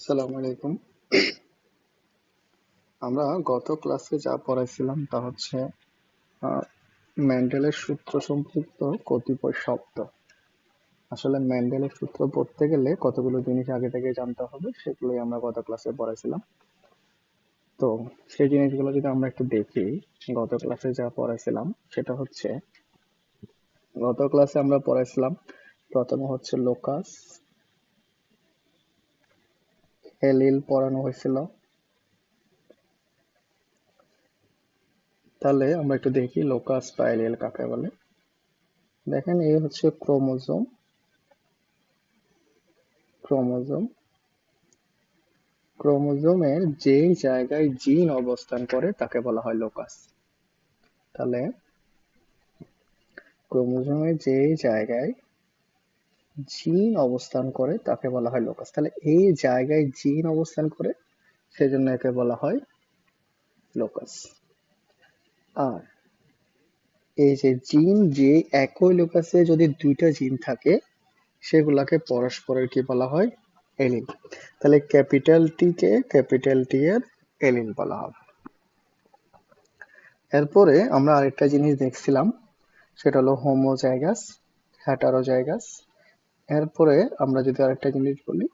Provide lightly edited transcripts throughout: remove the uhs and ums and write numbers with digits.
আসসালামু আলাইকুম। আমরা গত ক্লাসে যা পড়াইছিলাম তা হচ্ছে আহ, মেন্ডেলের সূত্র সম্পৃক্ত কতিপয় শব্দ। আসলে মেন্ডেলের সূত্র পড়তে গেলে কতগুলো জিনিস আগে থেকে জানতে হবে, সেগুলোই আমরা গত ক্লাসে পড়াইছিলাম। তো সেই জিনিসগুলো যদি আমরা একটু দেখি, গত ক্লাসে যা পড়াইছিলাম সেটা হচ্ছে, গত ক্লাসে আমরা পড়াইছিলাম প্রথমে হচ্ছে লোকাস, এলিল পড়ানো হয়েছিল। তাহলে আমরা একটু দেখি লোকাস বা এলিল কাকে বলে। দেখেন, এই হচ্ছে ক্রোমোজোম। ক্রোমোজোম ক্রোমোজোমের যেই জায়গায় জিন অবস্থান করে তাকে বলা হয় লোকাস। তাহলে ক্রোমোজোমের যেই জায়গায় জিন অবস্থান করে তাকে বলা হয় লোকাস। তাহলে এই জায়গায় জিন অবস্থান করে, সেজন্য একে বলা হয় লোকাস। আর এই যে জিন, যে একই লোকাসে যদি দুইটা জিন থাকে, সেগুলাকে পরস্পরের কি বলা হয়? এলিল। তাহলে ক্যাপিটাল টি কে ক্যাপিটাল টি এর এলিল বলা হবে। এরপরে আমরা আরেকটা জিনিস দেখছিলাম, সেটা হলো হোমোজাইগাস, হেটারোজাইগাস। এরপরে আমরা যদি আরেকটা জিনিস বলি,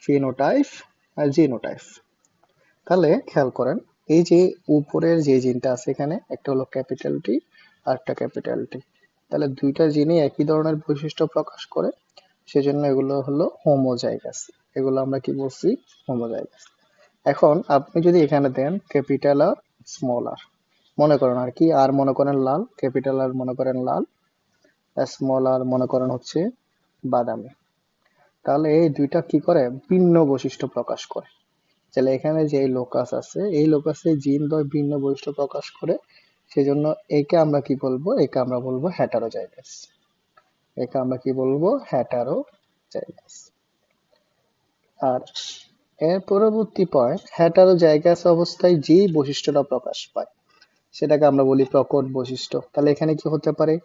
ফিনোটাইপ আর জিনোটাইপ। তাহলে খেয়াল করেন, এই যে উপরের যে জিনটা আছে এখানে, একটা হলো ক্যাপিটাল টি আর একটা ক্যাপিটাল টি। তাহলে দুইটা জিনই একই ধরনের বৈশিষ্ট্য প্রকাশ করে, সেজন্য এগুলো হলো হোমোজাইগাস। এগুলো আমরা কি বলছি? হোমোজাইগাস। এখন আপনি যদি এখানে দেন ক্যাপিটাল আর স্মল আর, মনে করেন আর কি, আর মনে করেন লাল, ক্যাপিটাল আর মনে করেন লাল, স্মল আর মনে করেন হচ্ছে বাদামি। তাহলে এই দুইটা কি করে? ভিন্ন বৈশিষ্ট্য প্রকাশ করে। তাহলে এখানে যে লোকাস আছে, এই লোকাসে জিন দ্বয় ভিন্ন বৈশিষ্ট্য প্রকাশ করে, সেজন্য একে আমরা কি বলবো? একে আমরা বলবো হেটারোজাইগাস। একে আমরা কি বলবো? হেটারোজাইগাস। আর এর পরবর্তী পয়েন্ট, হেটারোজাইগাস অবস্থায় যে বৈশিষ্ট্যটা প্রকাশ পায় সেটাকে আমরা বলি প্রকট বৈশিষ্ট্য। তাহলে এখানে কি হতে পারে?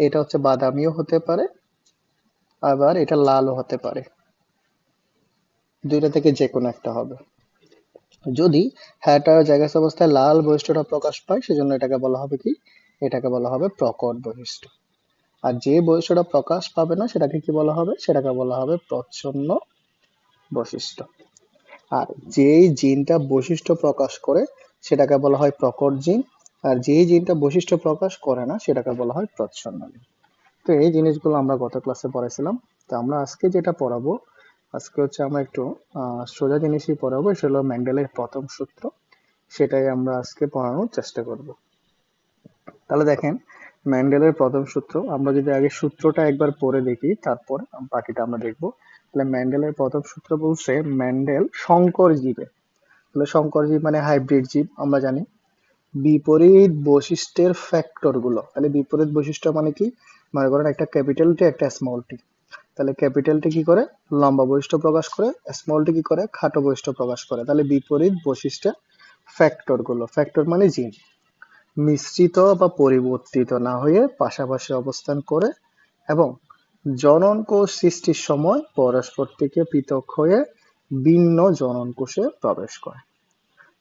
এটা হচ্ছে বাদামিও হতে পারে, আবার এটা লালও হতে পারে। দুইটা থেকে যে কোনো একটা হবে। যদি হেটারোজাইগাস অবস্থায় লাল বৈশিষ্ট্যটা প্রকাশ পায়, সেজন্য এটাকে বলা হবে কি? এটাকে বলা হবে প্রকট বৈশিষ্ট্য। আর যে বৈশিষ্ট্যটা প্রকাশ পাবে না, সেটাকে কি বলা হবে? সেটাকে বলা হবে প্রচ্ছন্ন বৈশিষ্ট্য। আর যেই জিনটা বৈশিষ্ট্য প্রকাশ করে, সেটাকে বলা হয় প্রকট জিন। আর যেই জিনটা বৈশিষ্ট্য প্রকাশ করে না, সেটাকে বলা হয় প্রচ্ছন্ন জিন। তো এই জিনিসগুলো আমরা গত ক্লাসে পড়াইছিলাম। তো আমরা আজকে যেটা পড়াবো, আজকে হচ্ছে আমরা একটু সোজা জিনিসই পড়াবো। সেটা হলো মেন্ডেলের প্রথম সূত্র। সেটাই আমরা আজকে পড়ানোর চেষ্টা করব। তাহলে দেখেন, মেন্ডেলের প্রথম সূত্র, আমরা যদি আগে সূত্রটা একবার পড়ে দেখি, তারপর বাকিটা আমরা দেখবো। তাহলে মেন্ডেলের প্রথম সূত্র বলছে, মেন্ডেল সংকর জীবে, তাহলে সংকর জীব মানে হাইব্রিড জীব, আমরা জানি। বিপরীত বৈশিষ্ট্যের ফ্যাক্টর গুলো, তাহলে বিপরীত বৈশিষ্ট্য মানে কি? মনে করেন একটা ক্যাপিটাল টি, একটা স্মল টি। তাহলে ক্যাপিটাল টি কি করে? লম্বা বৈশিষ্ট্য প্রকাশ করে। স্মল টি কি করে? খাটো বৈশিষ্ট্য প্রকাশ করে। তাহলে বিপরীত বৈশিষ্ট্যের ফ্যাক্টর গুলো, ফ্যাক্টর মানে জিন, মিশ্রিত বা পরিবর্তিত না হয়ে পাশাপাশি অবস্থান করে এবং জনন কোষ সৃষ্টির সময় পরস্পর থেকে পৃথক হয়ে ভিন্ন জনন কোষে প্রবেশ করে।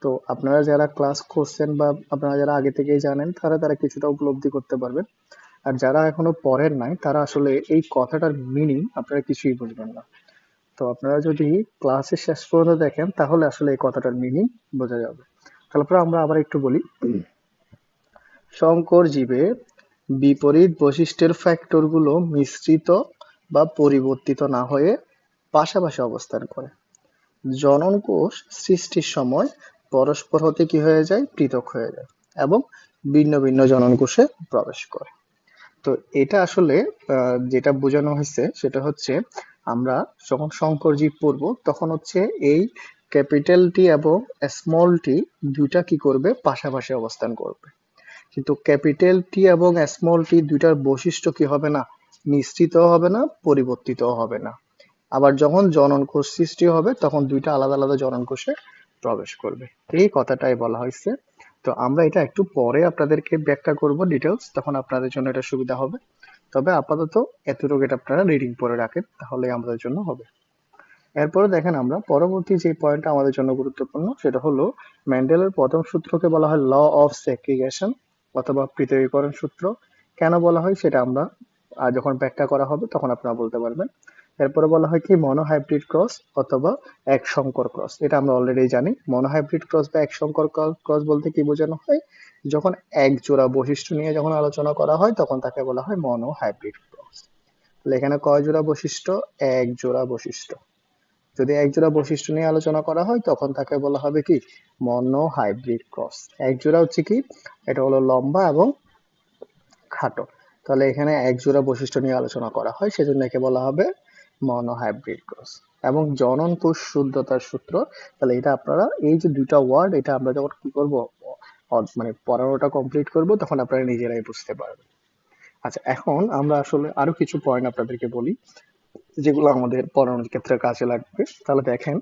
তো আপনারা যারা ক্লাস করছেন বা আপনারা যারা আগে থেকেই জানেন, তারা তারা কিছুটা উপলব্ধি করতে পারবেন। আর যারা এখনো পড়েন নাই, তারা আসলে এই কথাটার মিনিং আপনারা কিছুই বুঝবেন না। তো আপনারা যদি ক্লাসের শেষ পর্যন্ত দেখেন, তাহলে আসলে এই কথাটার মিনিং বোঝা যাবে। তারপরে আমরা আবার একটু বলি, সংকর জীবে বিপরীত বৈশিষ্ট্যের ফ্যাক্টরগুলো মিশ্রিত বা পরিবর্তিত না হয়ে পাশাপাশি অবস্থান করে। জনন কোষ সৃষ্টির সময় পরস্পর হতে কি হয়ে যায়? পৃথক হয়ে যায় এবং ভিন্ন ভিন্ন জনন কোষে প্রবেশ করে। তো এটা আসলে যেটা বোঝানো হয়েছে সেটা হচ্ছে, আমরা যখন সংকর জীব পড়বো, তখন হচ্ছে এই ক্যাপিটাল টি এবং স্মল টি দুইটা কি করবে? পাশাপাশি অবস্থান করবে। কিন্তু ক্যাপিটাল টি এবং স্মল টি দুইটার বৈশিষ্ট্য কি হবে না? মিশ্রিত হবে না, পরিবর্তিত হবে না। আবার যখন জনন কোষ সৃষ্টি হবে, তখন দুইটা আলাদা আলাদা জনন কোষে প্রবেশ করবে। এই কথাটাই বলা হয়েছে। তো আমরা এটা একটু পরে আপনাদেরকে ব্যাখ্যা করব ডিটেলস, তখন আপনাদের জন্য এটা সুবিধা হবে। তবে আপাতত এতটুকু এটা আপনারা রিডিং পড়ে রাখেন, তাহলে আমাদের জন্য হবে। এরপরে দেখেন আমরা পরবর্তী যে পয়েন্টটা আমাদের জন্য গুরুত্বপূর্ণ সেটা হলো মেন্ডেলের প্রথম সূত্রকে বলা হয় ল অফ সেগ্রিগেশন অথবা পৃথকীকরণ সূত্র। কেন বলা হয় সেটা আমরা যখন ব্যাখ্যা করা হবে তখন আপনারা বলতে পারবেন। এরপরে বলা হয় কি মনোহাইব্রিড ক্রস অথবা এক সংকর ক্রস। এটা আমরা অলরেডি জানি। মনোহাইব্রিড ক্রস বা এক সংকর ক্রস বলতে কি বোঝানো হয়, যখন এক জোড়া বৈশিষ্ট্য নিয়ে যখন আলোচনা করা হয় তখন তাকে বলা হয় মনোহাইব্রিড ক্রস। তাহলে এখানে কয় জোড়া বৈশিষ্ট্য? এক জোড়া বৈশিষ্ট্য। যদি এক জোড়া বৈশিষ্ট্য নিয়ে আলোচনা করা হয় তখন তাকে বলা হবে কি মনোহাইব্রিড ক্রস। এক জোড়া হচ্ছে কি, এটা হলো লম্বা এবং খাটো। তাহলে এখানে এক জোড়া বৈশিষ্ট্য নিয়ে আলোচনা করা হয় সেজন্য একে বলা হবে মনোহাইব্রিড ক্রস। এবং জনন কোষ শুদ্ধতার সূত্র, তাহলে এটা আপনারা এই যে দুইটা ওয়ার্ড এটা আমরা যখন কি করব মানে পড়ানোটা কমপ্লিট করব তখন আপনারা নিজেরাই বুঝতে পারবেন। আচ্ছা, এখন আমরা আসলে আরো কিছু পয়েন্ট আপনাদেরকে বলি যেগুলো আমাদের পড়ানোর ক্ষেত্রে কাজে লাগবে। তাহলে দেখেন,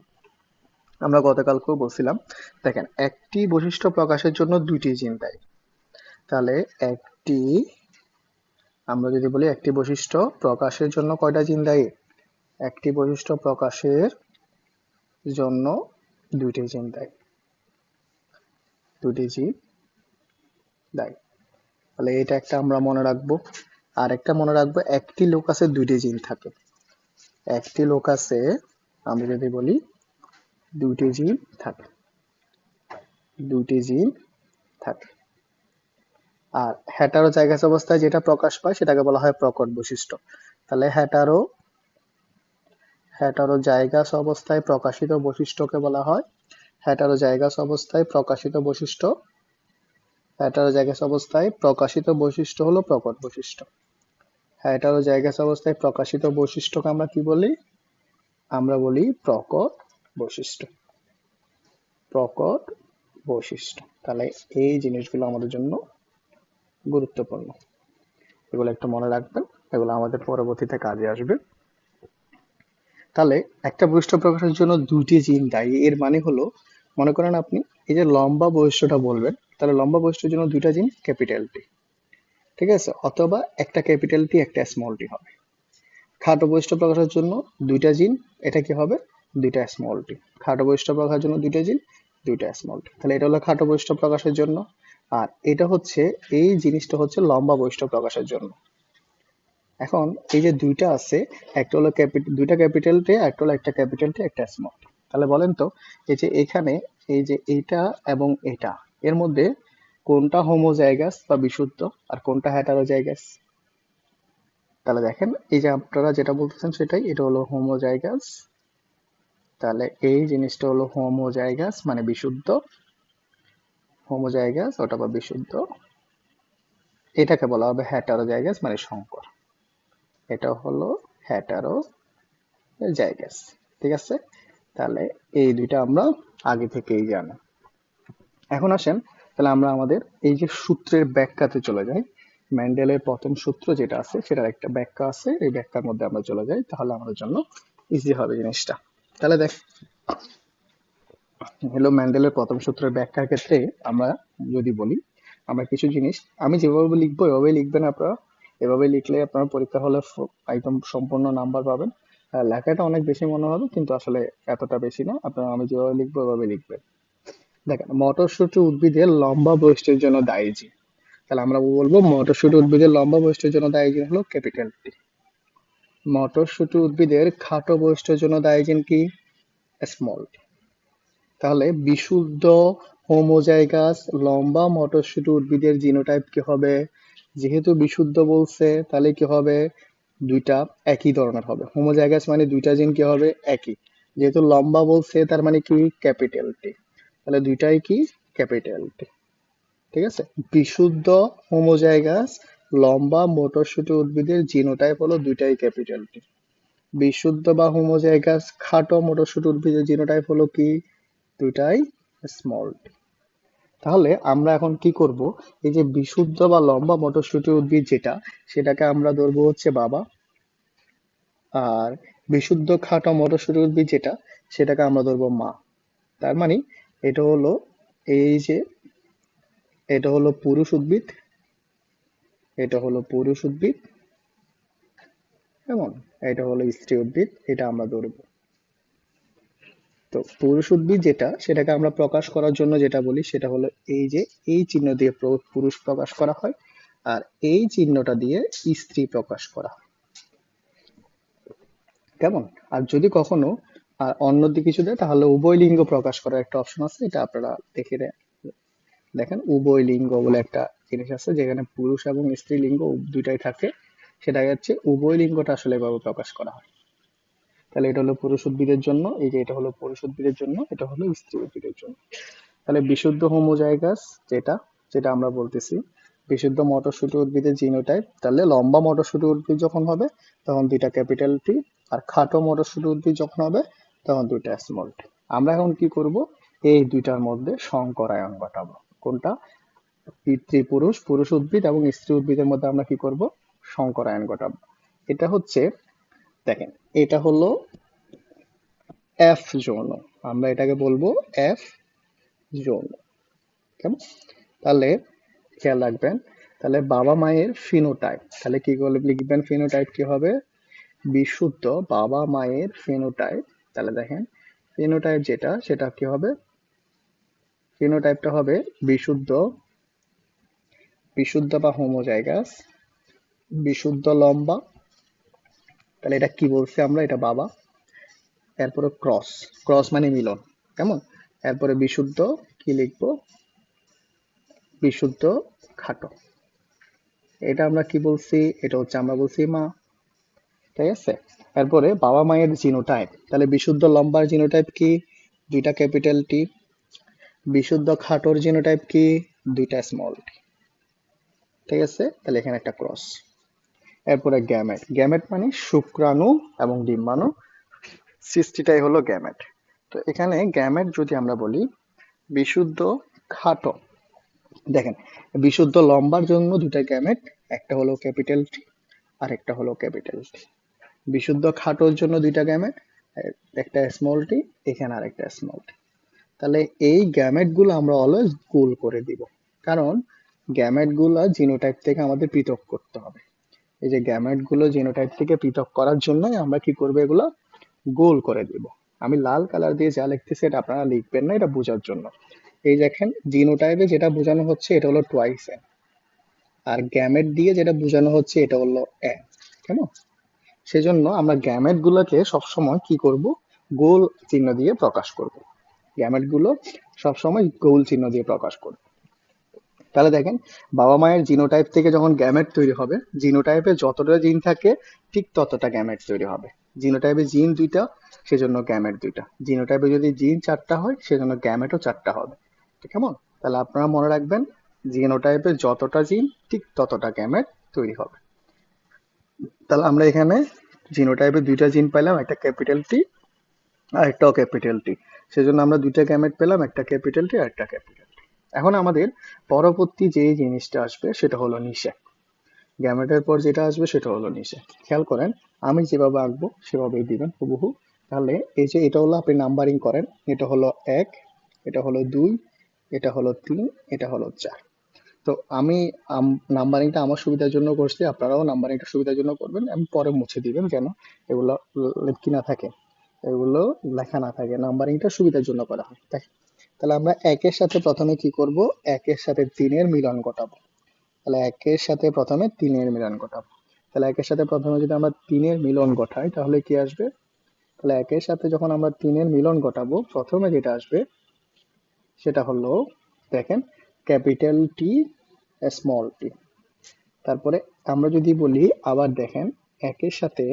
আমরা গতকালকেও বলছিলাম, দেখেন একটি বৈশিষ্ট্য প্রকাশের জন্য দুইটি জিন দায়ী। তাহলে একটি, আমরা যদি বলি একটি বৈশিষ্ট্য প্রকাশের জন্য কয়টা জিন দায়ী? একটি বৈশিষ্ট্য প্রকাশের জন্য দুইটি জিন দায়ী, দুটি জিন দায়ী। তাহলে এটা একটা আমরা মনে রাখবো। আর একটা মনে রাখবো, একটি লোকাসে দুইটি জিন থাকে। একটি লোকাসে আমরা যদি বলি দুইটি জিন থাকে, দুইটি জিন থাকে। আর হ্যাটারো জাইগাস অবস্থায় যেটা প্রকাশ পায় সেটাকে বলা হয় প্রকট বৈশিষ্ট্য। তাহলে হ্যাটারো হ্যাটারো জাইগাস অবস্থায় প্রকাশিত বৈশিষ্ট্যকে বলা হয় হ্যাটারো জাইগাস অবস্থায় প্রকাশিত বৈশিষ্ট্য। হ্যাটারো জাইগাস অবস্থায় প্রকাশিত বৈশিষ্ট্য হলো প্রকট বৈশিষ্ট্য। হ্যাটারো জাইগাস অবস্থায় প্রকাশিত বৈশিষ্ট্যকে আমরা কি বলি? আমরা বলি প্রকট বৈশিষ্ট্য। প্রকট বৈশিষ্ট্য। তাহলে এই জিনিসগুলো আমাদের জন্য গুরুত্বপূর্ণ, এগুলো একটু মনে রাখবেন, এগুলো আমাদের পরবর্তীতে কাজে আসবে। তাহলে একটা বৈশিষ্ট্য প্রকাশের জন্য দুইটি জিন দায়ী, এর মানে হলো, মনে করেন আপনি এই যে লম্বা বৈশিষ্ট্যটা বলবেন, তাহলে লম্বা বৈশিষ্ট্যের জন্য দুইটা জিন ক্যাপিটাল টি, ঠিক আছে, অথবা একটা ক্যাপিটাল টি একটা স্মল টি হবে। খাটো বৈশিষ্ট্য প্রকাশের জন্য দুইটা জিন, এটা কি হবে? দুইটা স্মল টি। খাটো বৈশিষ্ট্য প্রকাশের জন্য দুইটা জিন, দুইটা স্মল টি। তাহলে এটা হলো খাটো বৈশিষ্ট্য প্রকাশের জন্য। আর এটা হচ্ছে, এই জিনিসটা হচ্ছে লম্বা বৈশিষ্ট্য প্রকাশের জন্য। এখন এই যে দুইটা আছে, একটা হলো দুইটা ক্যাপিটাল টি, একটা হলো একটা ক্যাপিটাল টি একটা স্মল টি। তাহলে বলেন তো, এই যে এখানে এই যে এইটা এবং এটা, এর মধ্যে কোনটা হোমোজাইগাস বা বিশুদ্ধ আর কোনটা হেটারোজাইগাস? তাহলে দেখেন, এই যে আপনারা যেটা বলতেছেন সেটাই, এটা হলো হোমোজাইগাস। তাহলে এই জিনিসটা হলো হোমোজাইগাস মানে বিশুদ্ধ, হোমোজাইগাস ওটা বা বিশুদ্ধ। এটাকে বলা হবে হেটারোজাইগাস মানে সংকর। এটা হলো হেটারোজাইগাস, ঠিক আছে? তাহলে এই দুইটা আমরা আগে থেকেই জানি। এখন আসেন, তাহলে আমরা আমাদের এই যে সূত্রের ব্যাখ্যাতে চলে যাই। মেন্ডেলের প্রথম সূত্র যেটা আছে সেটার একটা ব্যাখ্যা আছে, এই ব্যাখ্যার মধ্যে আমরা চলে যাই, তাহলে আমাদের জন্য ইজি হবে জিনিসটা। তাহলে দেখ, হলো মেন্ডেলের প্রথম সূত্রের ব্যাখ্যার ক্ষেত্রে আমরা যদি বলি, আমরা কিছু জিনিস আমি যেভাবে লিখবো এভাবেই লিখবেন আপনারা। এভাবে লিখলে আপনারা পরীক্ষা হলে একদম সম্পূর্ণ নাম্বার পাবেন। লেখাটা অনেক বেশি মনে হবে কিন্তু আসলে এতটা বেশি না। আপনারা আমি যেভাবে লিখবো এভাবে লিখবেন। দেখেন, মটরশুঁটি উদ্ভিদের লম্বা বৈশিষ্ট্যের জন্য দায়ী জিন। তাহলে আমরা বলবো মটরশুঁটি উদ্ভিদের লম্বা বৈশিষ্ট্যের জন্য দায়ী জিন হলো ক্যাপিটাল টি। মটরশুঁটি উদ্ভিদের খাটো বৈশিষ্ট্যের জন্য দায়ী জিন কি? Small tea. তাহলে বিশুদ্ধ হোমোজাইগাস লম্বা মটরশুঁটি উদ্ভিদের জিনোটাইপ কি হবে? যেহেতু বিশুদ্ধ বলছে তাহলে কি হবে? দুইটা একই ধরনের হবে। হোমোজাইগাস মানে দুইটা জিন কি হবে? একই। যেহেতু লম্বা বলছে তার মানে কি? Capital T. তাহলে দুইটাই কি? ক্যাপিটাল টি, ঠিক আছে? বিশুদ্ধ হোমোজাইগাস লম্বা মটরশুঁটি উদ্ভিদের জিনোটাইপ হলো দুইটাই ক্যাপিটাল টি। বিশুদ্ধ বা হোমোজাইগাস খাটো মটরশুঁটি উদ্ভিদের জিনোটাইপ হলো কি? দুইটাই স্মল টি। তাহলে আমরা এখন কি করব? এই যে বিশুদ্ধ বা লম্বা মটরশুঁটি উদ্ভিদ যেটা, সেটাকে আমরা ধরবো হচ্ছে বাবা। আর বিশুদ্ধ খাটো মটরশুঁটি উদ্ভিদ যেটা, সেটাকে আমরা ধরবো মা। তার মানে এটা হলো, এই যে এটা হলো পুরুষ উদ্ভিদ, এটা হলো পুরুষ উদ্ভিদ, কেমন? এটা হলো স্ত্রী উদ্ভিদ, এটা আমরা ধরবো। তো পুরুষ উদ্ভিদ যেটা, সেটাকে আমরা প্রকাশ করার জন্য যেটা বলি সেটা হলো এই যে এই চিহ্ন দিয়ে পুরুষ প্রকাশ করা হয়, আর এই চিহ্নটা দিয়ে স্ত্রী প্রকাশ করা হয়। কেমন? আর যদি কখনো অন্য দিকে কিছু দেয় তাহলে উভয় লিঙ্গ প্রকাশ করার একটা অপশন আছে, এটা আপনারা দেখে দেখেন উভয় লিঙ্গ বলে একটা জিনিস আছে, যেখানে পুরুষ এবং স্ত্রী লিঙ্গ দুইটাই থাকে, সেটা হচ্ছে উভয় লিঙ্গটা আসলে এভাবে প্রকাশ করা হয়। তাহলে এটা হলো পুরুষ উদ্ভিদের জন্য, এই যে এটা হলো পুরুষ উদ্ভিদের জন্য, এটা হলো স্ত্রী উদ্ভিদের জন্য। তাহলে বিশুদ্ধ হোমোজাইগাস যেটা, যেটা আমরা বলতেছি বিশুদ্ধ মটরশুঁটি উদ্ভিদের জিনোটাইপ, তাহলে লম্বা মটরশুঁটি উদ্ভিদ যখন হবে তখন দুইটা ক্যাপিটাল টি, আর খাটো মটরশুঁটি উদ্ভিদ যখন হবে তখন দুইটা স্মল টি। আমরা এখন কি করব, এই দুইটার মধ্যে সংকরায়ন ঘটাবো। কোনটা? পুরুষ পুরুষ উদ্ভিদ এবং স্ত্রী উদ্ভিদের মধ্যে আমরা কি করব, সংকরায়ন ঘটাবো। এটা হচ্ছে, দেখেন এটা হলো এফ যৌন, আমরা এটাকে বলবো এফ যৌন। কেমন? তাহলে খেয়াল রাখবেন, তাহলে বাবা মায়ের ফিনোটাইপ, তাহলে কি করে লিখবেন, ফিনোটাইপ কি হবে, বিশুদ্ধ বাবা মায়ের ফিনোটাইপ। তাহলে দেখেন ফিনোটাইপ যেটা, সেটা কি হবে, ফিনোটাইপটা হবে বিশুদ্ধ, বিশুদ্ধ বা হোমোজাইগাস, বিশুদ্ধ লম্বা। তাহলে এটা কি বলছি আমরা, এটা বাবা, এরপরে ক্রস, ক্রস মানে মিলন। কেমন? এরপরে বিশুদ্ধ কি লিখবো, বিশুদ্ধ খাটো। এটা আমরা কি বলছি, এটা হচ্ছে আমরা বলছি মা। ঠিক আছে? এরপরে বাবা মায়ের জিনোটাইপ, তাহলে বিশুদ্ধ লম্বার জিনোটাইপ কি, দুইটা ক্যাপিটাল টি। বিশুদ্ধ খাটোর জিনোটাইপ কি, দুইটা স্মল টি। ঠিক আছে? তাহলে এখানে একটা ক্রস। এরপরে গ্যামেট, গ্যামেট মানে শুক্রাণু এবং ডিম্বাণু, সৃষ্টিটাই হলো গ্যামেট। তো এখানে গ্যামেট যদি আমরা বলি বিশুদ্ধ খাটো, দেখেন বিশুদ্ধ লম্বার জন্য দুইটা গ্যামেট, একটা হলো ক্যাপিটাল টি আর একটা হলো ক্যাপিটাল টি। বিশুদ্ধ খাটোর জন্য দুইটা গ্যামেট, একটা স্মল টি এখানে আর একটা স্মল টি। তাহলে এই গ্যামেট গুলো আমরা অলওয়েজ গোল করে দিব, কারণ গ্যামেট গুলো জিনোটাইপ থেকে আমাদের পৃথক করতে হবে। এই যে গ্যামেট গুলো জিনোটাইপ থেকে পৃথক করার জন্যই আমরা কি করবো, এগুলো গোল করে দিব। আমি লাল কালার দিয়ে যা লিখতেছি এটা আপনারা লিখবেন না, এটা বোঝার জন্য। এই দেখেন জিনোটাইপে যেটা বোঝানো হচ্ছে এটা হলো টোয়াইস এন, আর গ্যামেট দিয়ে যেটা বোঝানো হচ্ছে এটা হলো এন। কেমন? সেজন্য আমরা গ্যামেট গুলোকে সবসময় কি করব, গোল চিহ্ন দিয়ে প্রকাশ করব। গ্যামেট গুলো সবসময় গোল চিহ্ন দিয়ে প্রকাশ করব। তাহলে দেখেন বাবা মায়ের জিনোটাইপ থেকে যখন গ্যামেট তৈরি হবে, জিনোটাইপে যতটা জিন থাকে ঠিক ততটা গ্যামেট তৈরি হবে। জিনোটাইপে জিন দুইটা, সেজন্য গ্যামেট দুইটা। জিনোটাইপে যদি জিন চারটা হয় সেজন্য গ্যামেটও চারটা হবে। কেমন? তাহলে আপনারা মনে রাখবেন, জিনোটাইপে যতটা জিন ঠিক ততটা গ্যামেট তৈরি হবে। তাহলে আমরা এখানে জিনোটাইপে দুইটা জিন পাইলাম, একটা ক্যাপিটাল টি আর একটা ক্যাপিটাল টি। সেজন্য আমরা দুইটা গ্যামেট পেলাম, একটা ক্যাপিটাল টি আর একটা ক্যাপিটাল টি। এখন আমাদের পরবর্তী যে জিনিসটা আসবে সেটা হলো নিষেক। গ্যামেটের পর যেটা আসবে সেটা হলো নিষেক। খেয়াল করেন, আমি যেভাবে আঁকবো সেভাবেই দিবেন হুবহু। তাহলে এই যে এটা হলো, আপনি নাম্বারিং করেন, এটা হলো 1, এটা হলো 2, এটা হলো 3, এটা হলো 4। তো আমি নাম্বারিংটা আমার সুবিধার জন্য করছি, আপনারাও নাম্বারিংটা সুবিধার জন্য করবেন। আমি পরে মুছে দিবেন যেন এগুলো কি না থাকে, এগুলো লেখা না থাকে, নাম্বারিংটা সুবিধার জন্য করা হয়। তাহলে আমরা একের সাথে প্রথমে কি করব, একের সাথে 3-এর মিলন ঘটাবো। তাহলে একের সাথে প্রথমে 3-এর মিলন ঘটাবো। তাহলে একের সাথে প্রথমে যদি আমরা 3-এর মিলন ঘটাই তাহলে কি আসবে, তাহলে একের সাথে যখন আমরা 3-এর মিলন ঘটাবো প্রথমে যেটা আসবে সেটা হলো, দেখেন ক্যাপিটাল টি স্মল টি। তারপরে আমরা যদি বলি আবার দেখেন, একের সাথে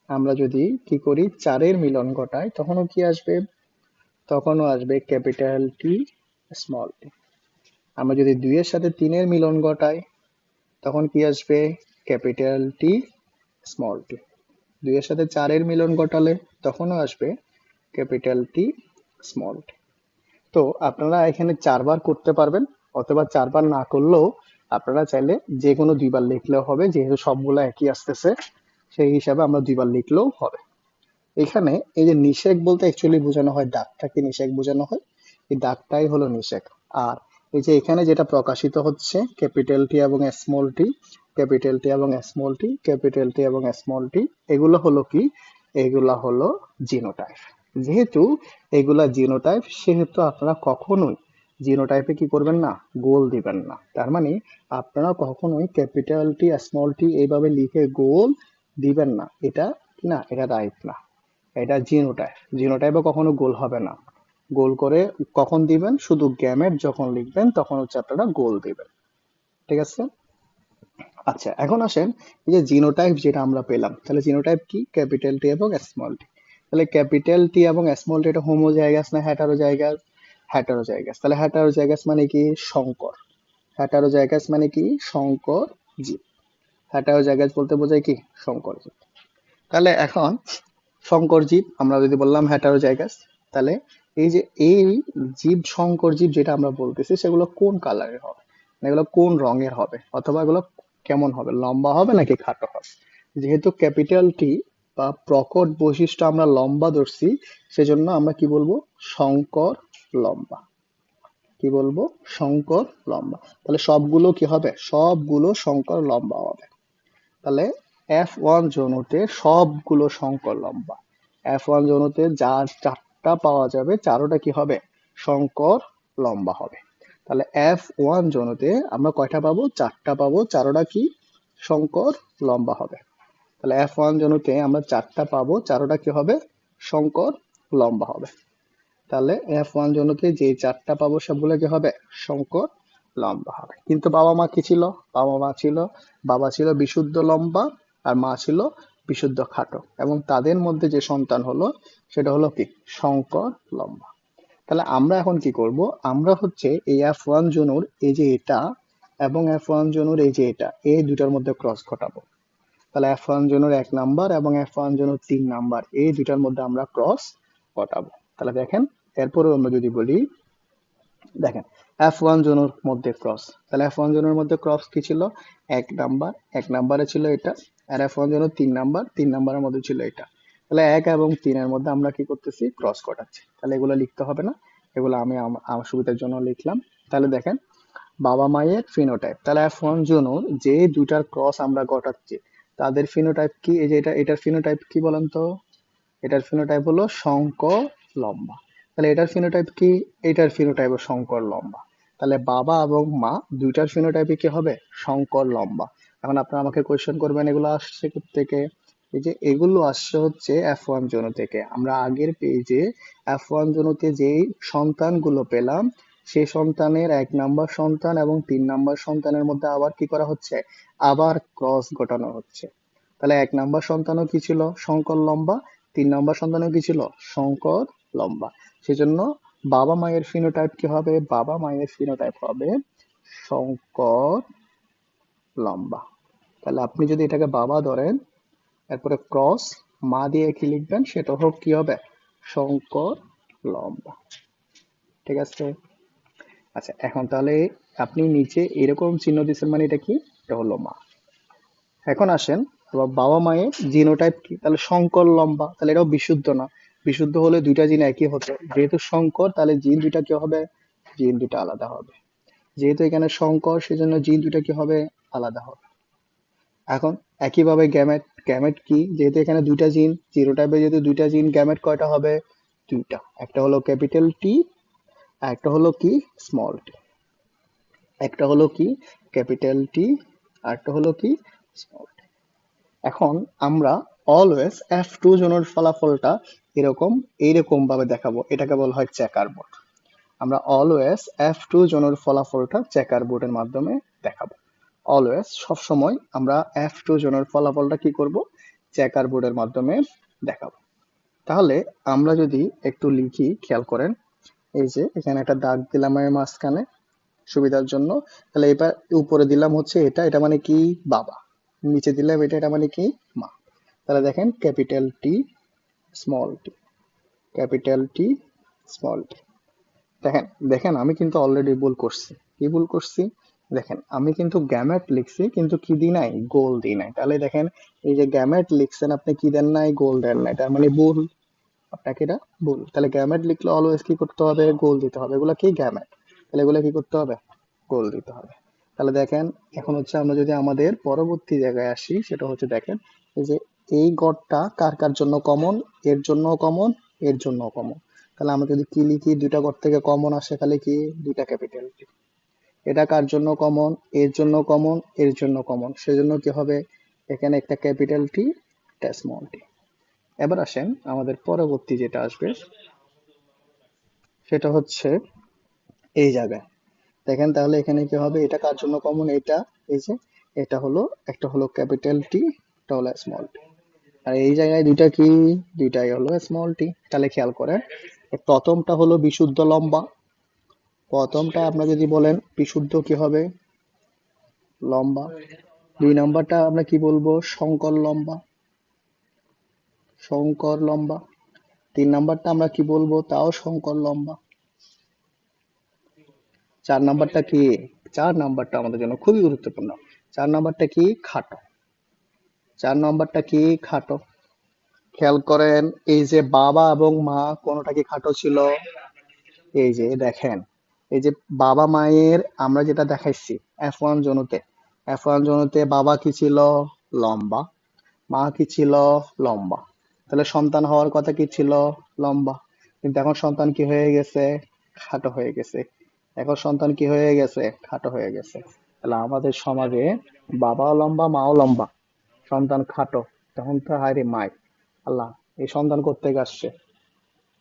আমরা যদি কি করি 4-এর মিলন ঘটাই তখনও কি আসবে, তখনও আসবে ক্যাপিটাল টি স্মল টি। আমরা যদি 2-এর সাথে 3-এর মিলন ঘটাই তখন কি আসবে, ক্যাপিটাল টি স্মল টি। 2-এর সাথে 4-এর মিলন ঘটালে তখনও আসবে ক্যাপিটাল টি স্মল টি। তো আপনারা এখানে 4 বার করতে পারবেন, অথবা 4 বার না করলেও আপনারা চাইলে যে কোনো 2 বার লিখলেও হবে, যেহেতু সবগুলো একই আসতেছে সেই হিসাবে আমরা 2 বার লিখলেও হবে। এখানে এই যে নিষেক বলতে অ্যাকচুয়ালি বোঝানো হয় দাগটাকে নিষেক বোঝানো হয়, এই দাগটাই হলো নিষেক। আর এই যে এখানে যেটা প্রকাশিত হচ্ছে ক্যাপিটাল টি এবং স্মল টি, ক্যাপিটাল টি এবং স্মল টি, ক্যাপিটাল টি এবং স্মল টি, এগুলো হলো কি, এগুলা হলো জিনোটাইপ। যেহেতু এগুলা জিনোটাইপ, সেহেতু আপনারা কখনোই জিনোটাইপে কি করবেন না, গোল দিবেন না। তার মানে আপনারা কখনোই ক্যাপিটাল টি স্মল টি এইভাবে লিখে গোল দিবেন না, এটা কি না, এটা রাইট না। এটা জিনোটাইপ, জিনোটাইপে কখনো গোল হবে না। গোল করে কখন দিবেন, শুধু গ্যামেট যখন লিখবেন তখন হচ্ছে আপনারা গোল দিবেন। ঠিক আছে। আচ্ছা, এখন আসেন এই যে জিনোটাইপ যেটা আমরা পেলাম, তাহলে জিনোটাইপ কি, ক্যাপিটাল টি এবং স্মল টি। তাহলে ক্যাপিটাল টি এবং স্মল টি এটা হোমোজাইগাস না হেটারোজাইগাস? হেটারোজাইগাস। তাহলে হেটারোজাইগাস মানে কি, সংকর। হেটারোজাইগাস মানে কি, সংকর জীব। হেটারোজাইগাস বলতে বোঝায় কি, সংকর জীব। তাহলে এখন সংকর জীব আমরা যদি বললাম হেটারোজাইগাস, তাহলে এই যে এই জীব, সংকর জীব যেটা আমরা বলতেছি, সেগুলো কোন কালারের হবে, মানে এগুলো কোন রঙের হবে, অথবা এগুলো কেমন হবে, লম্বা হবে নাকি খাটো হবে? যেহেতু ক্যাপিটাল টি বা প্রকট বৈশিষ্ট্য আমরা লম্বা ধরছি, সেজন্য আমরা কি বলবো, সংকর লম্বা। কি বলবো, সংকর লম্বা। তাহলে সবগুলো কি হবে, সবগুলো সংকর লম্বা হবে। তাহলে F1 জনুতে সবগুলো সংকর লম্বা। F1 জনুতে যার চারটা পাওয়া যাবে, চারোটা কি হবে, সংকর লম্বা হবে। তাহলে F1 জনুতে আমরা কয়টা পাবো, চারটা পাবো, চারোটা কি, সংকর লম্বা হবে। তাহলে F1 জনুতে আমরা চারটা পাবো, চারোটা কি হবে, সংকর লম্বা হবে। তাহলে F1 জনুতে যে চারটা পাবো সবগুলো কি হবে, সংকর লম্বা হবে। কিন্তু বাবা মা কি ছিল, বাবা মা ছিল, বাবা ছিল বিশুদ্ধ লম্বা আর মা ছিল বিশুদ্ধ খাটো, এবং তাদের মধ্যে যে সন্তান হলো সেটা হলো কি, সংকর লম্বা। তাহলে আমরা এখন কি করব, আমরা হচ্ছে এই F1 জনুর এই যে এটা এবং F1 জনুর এই যে এটা, এই দুটার মধ্যে ক্রস ঘটাবো। তাহলে F1 জনুর 1 নাম্বার এবং F1 জনুর 3 নাম্বার, এই দুটার মধ্যে আমরা ক্রস ঘটাবো। তাহলে দেখেন, এরপরে আমরা যদি বলি, দেখেন F1 জনুর মধ্যে ক্রস, তাহলে F1 জনুর মধ্যে ক্রস কি ছিল, 1 নাম্বার, 1 নাম্বারে ছিল এটা, আর F1 জনুর 3 নাম্বার, 3 নাম্বারের মধ্যে ছিল এটা। তাহলে 1 এবং 3-এর মধ্যে আমরা কি করতেছি, ক্রস ঘটাচ্ছি। তাহলে এগুলো লিখতে হবে না, এগুলো আমি আমার সুবিধার জন্য লিখলাম। তাহলে দেখেন, বাবা মায়ের ফিনোটাইপ, তাহলে F1 জনুর যে দুইটার ক্রস আমরা ঘটাচ্ছি তাদের ফিনোটাইপ কি, এই যে এটা, এটার ফিনোটাইপ কি বলেন তো, এটার ফিনোটাইপ হলো শঙ্কর লম্বা। তাহলে এটার ফিনোটাইপ কি, এটার ফিনোটাইপ শঙ্কর লম্বা। তাহলে বাবা এবং মা দুইটার ফিনোটাইপে কি হবে, শঙ্কর লম্বা। এখন আপনারা আমাকে কোয়েশ্চেন করবেন এগুলো আসছে থেকে, এই যে এগুলো আসছে হচ্ছে F1 জনু থেকে। আমরা আগের পেজে F1 জনুতে যেই সন্তানগুলো পেলাম, সেই সন্তানের 1 নাম্বার সন্তান এবং 3 নাম্বার সন্তানের মধ্যে আবার কি করা হচ্ছে, আবার ক্রস ঘটানো হচ্ছে। তাহলে 1 নাম্বার সন্তানও কি ছিল, শঙ্কর লম্বা, 3 নাম্বার সন্তানও কি ছিল, শঙ্কর লম্বা। সেজন্য বাবা মায়ের ফিনোটাইপ কি হবে, বাবা মায়ের ফিনোটাইপ হবে শঙ্কর লম্বা। তাহলে আপনি যদি এটাকে বাবা ধরেন, এরপরে ক্রস মা দিয়ে কি লিখবেন, সেটা হোক কি হবে, শঙ্কর লম্বা। ঠিক আছে। আচ্ছা, এখন তাহলে আপনি নিচে এরকম চিহ্ন দিচ্ছেন, মানে এটা কি, এটা হলো মা। এখন আসেন, এবার বাবা মায়ের জিনোটাইপ কি, তাহলে শঙ্কর লম্বা, তাহলে এটাও বিশুদ্ধ না। বিশুদ্ধ হলে দুইটা জিন একই হতো, যেহেতু শঙ্কর তাহলে জিন দুইটা কি হবে, জিন দুইটা আলাদা হবে। যেহেতু এখানে শঙ্কর, সেজন্য জিন দুইটা কি হবে, আলাদা হবে। এখন একইভাবে গ্যামেট, গ্যামেট কি, যেহেতু এখানে দুইটা জিন, জিনোটাইপে যেহেতু দুইটা জিন, গ্যামেট কয়টা হবে, দুইটা। একটা হলো ক্যাপিটাল টি, আর একটা হলো কি, স্মল টি। একটা হলো কি, ক্যাপিটাল টি, আর একটা হলো কি, স্মল। এখন আমরা অলওয়েজ F2 জনের ফলাফলটা এরকম, এইরকম ভাবে দেখাবো, এটাকে বলা হয় চেকার বোর্ড। আমরা অলওয়েজ F2 জনের ফলাফলটা চেকার বোর্ডের মাধ্যমে দেখাবো। অলওয়েজ, সবসময় আমরা F2 জনের ফলাফলটা কি করব, চেকার বোর্ডের মাধ্যমে দেখাবো। তাহলে আমরা যদি একটু লিখি, খেয়াল করেন, এই যে এখানে একটা দাগ দিলাম আমি মাঝখানে সুবিধার জন্য। তাহলে এবার উপরে দিলাম হচ্ছে এটা, এটা মানে কি, বাবা। নিচে দিলাম এটা, এটা মানে কি, মা। তাহলে দেখেন, capital T, small tea, capital T, small tea. দেখেন, দেখেন আমি কিন্তু অলরেডি ভুল করছি। কি ভুল করছি, দেখেন আমি কিন্তু গ্যামেট লিখছি, কিন্তু কি দিই নাই, গোল দিই নাই। তাহলে দেখেন, এই যে গ্যামেট লিখছেন আপনি, কি দেন নাই, গোল দেন নাই, তার মানে ভুল। আপনাকে এটা ভুল। তাহলে গ্যামেট লিখলে অলওয়েজ কি করতে হবে, গোল দিতে হবে। এগুলো কি, গ্যামেট, তাহলে এগুলো কি করতে হবে, গোল দিতে হবে। তাহলে দেখেন, এখন হচ্ছে আমরা যদি আমাদের পরবর্তী জায়গায় আসি, সেটা হচ্ছে দেখেন, এই যে এই গড়টা কার কার জন্য কমন, এর জন্য কমন, এর জন্য কমন। তাহলে আমরা যদি কি লিখি, দুইটা ঘর থেকে কমন আসে, তাহলে কি দুইটা ক্যাপিটাল টি। এটা কার জন্য কমন? এর জন্য কমন, এর জন্য কমন, সেজন্য কি হবে, এখানে একটা ক্যাপিটাল টি, একটা স্মল টি। এবার আসেন আমাদের পরবর্তী যেটা আসবে, সেটা হচ্ছে এই জায়গায় দেখেন, তাহলে এখানে কি হবে, এটা কার জন্য কমন, এটা এই যে এটা হলো, একটা হলো ক্যাপিটাল টি, একটা হলো স্মল টি। আর এই জায়গায় দুইটা কি, দুইটাই হলো স্মল টি। তাহলে খেয়াল করেন, প্রথমটা হলো বিশুদ্ধ লম্বা, প্রথমটা আপনারা যদি বলেন বিশুদ্ধ কি হবে, লম্বা। দুই নাম্বারটা আমরা কি বলবো, সংকর লম্বা, সংকর লম্বা। তিন নাম্বারটা আমরা কি বলবো, তাও সংকর লম্বা। চার নাম্বারটা কি, চার নাম্বারটা আমাদের জন্য খুবই গুরুত্বপূর্ণ। চার নাম্বারটা কি, খাটো। চার নাম্বারটা কি, খাটো। খেয়াল করেন, এই যে বাবা এবং মা কোনটা কি খাটো ছিল, এই যে দেখেন, এই যে বাবা মায়ের আমরা যেটা দেখাইছি F1 জনুতে, F1 জনুতে বাবা কি ছিল, লম্বা, মা কি ছিল, লম্বা। তাহলে সন্তান হওয়ার কথা কি ছিল, লম্বা। কিন্তু এখন সন্তান কি হয়ে গেছে, খাটো হয়ে গেছে। এখন সন্তান কি হয়ে গেছে, খাটো হয়ে গেছে। তাহলে আমাদের সমাজে বাবাও লম্বা, মাও লম্বা, সন্তান খাটো, তখন তো হায় রে মায়, আল্লাহ, এই সন্তান কোত্থেকে আসছে।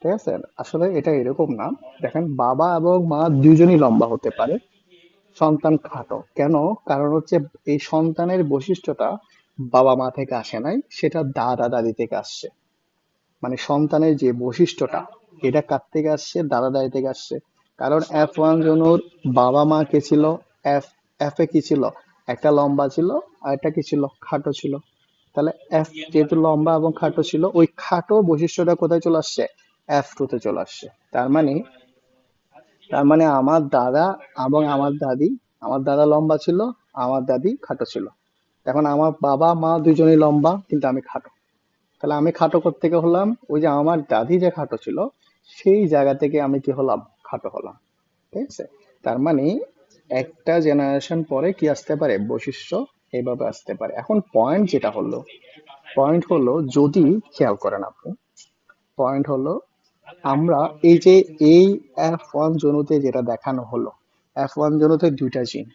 ঠিক আছে, আসলে এটা এরকম না। দেখেন, বাবা এবং মা দুজনই লম্বা হতে পারে, সন্তান খাটো কেন, কারণ হচ্ছে এই সন্তানের বৈশিষ্ট্যটা বাবা মা থেকে আসে নাই, সেটা দাদা দাদি থেকে আসছে। মানে সন্তানের যে বৈশিষ্ট্যটা, এটা কার থেকে আসছে, দাদা দাদি থেকে আসছে। কারণ F1 জনুর বাবা মা কে ছিল, এফ এফ এ কি ছিল, একটা লম্বা ছিল আর একটা কি ছিল, খাটো ছিল। তাহলে এফ যেহেতু লম্বা এবং খাটো ছিল, ওই খাটো বৈশিষ্ট্যটা কোথায় চলে আসছে, F2 তে চলে আসছে। তার মানে আমার দাদা এবং আমার দাদি, আমার দাদা লম্বা ছিল, আমার দাদি খাটো ছিল। এখন আমার বাবা মা দুজনেই লম্বা, কিন্তু আমি খাটো। তাহলে আমি খাটো কোত্থেকে হলাম, ওই যে আমার দাদি যে খাটো ছিল, সেই জায়গা থেকে আমি কি হলাম, খাটো হলাম। ঠিক আছে, তার মানে একটা জেনারেশন পরে কি আসতে পারে, বৈশিষ্ট্য এইভাবে আসতে পারে। এখন পয়েন্ট হলো যদি খেয়াল করেন আপনি, পয়েন্ট হলো আমরা এই যে এই F1 জনুতে যেটা দেখানো হলো, F1 জনুতে দুইটা জিন,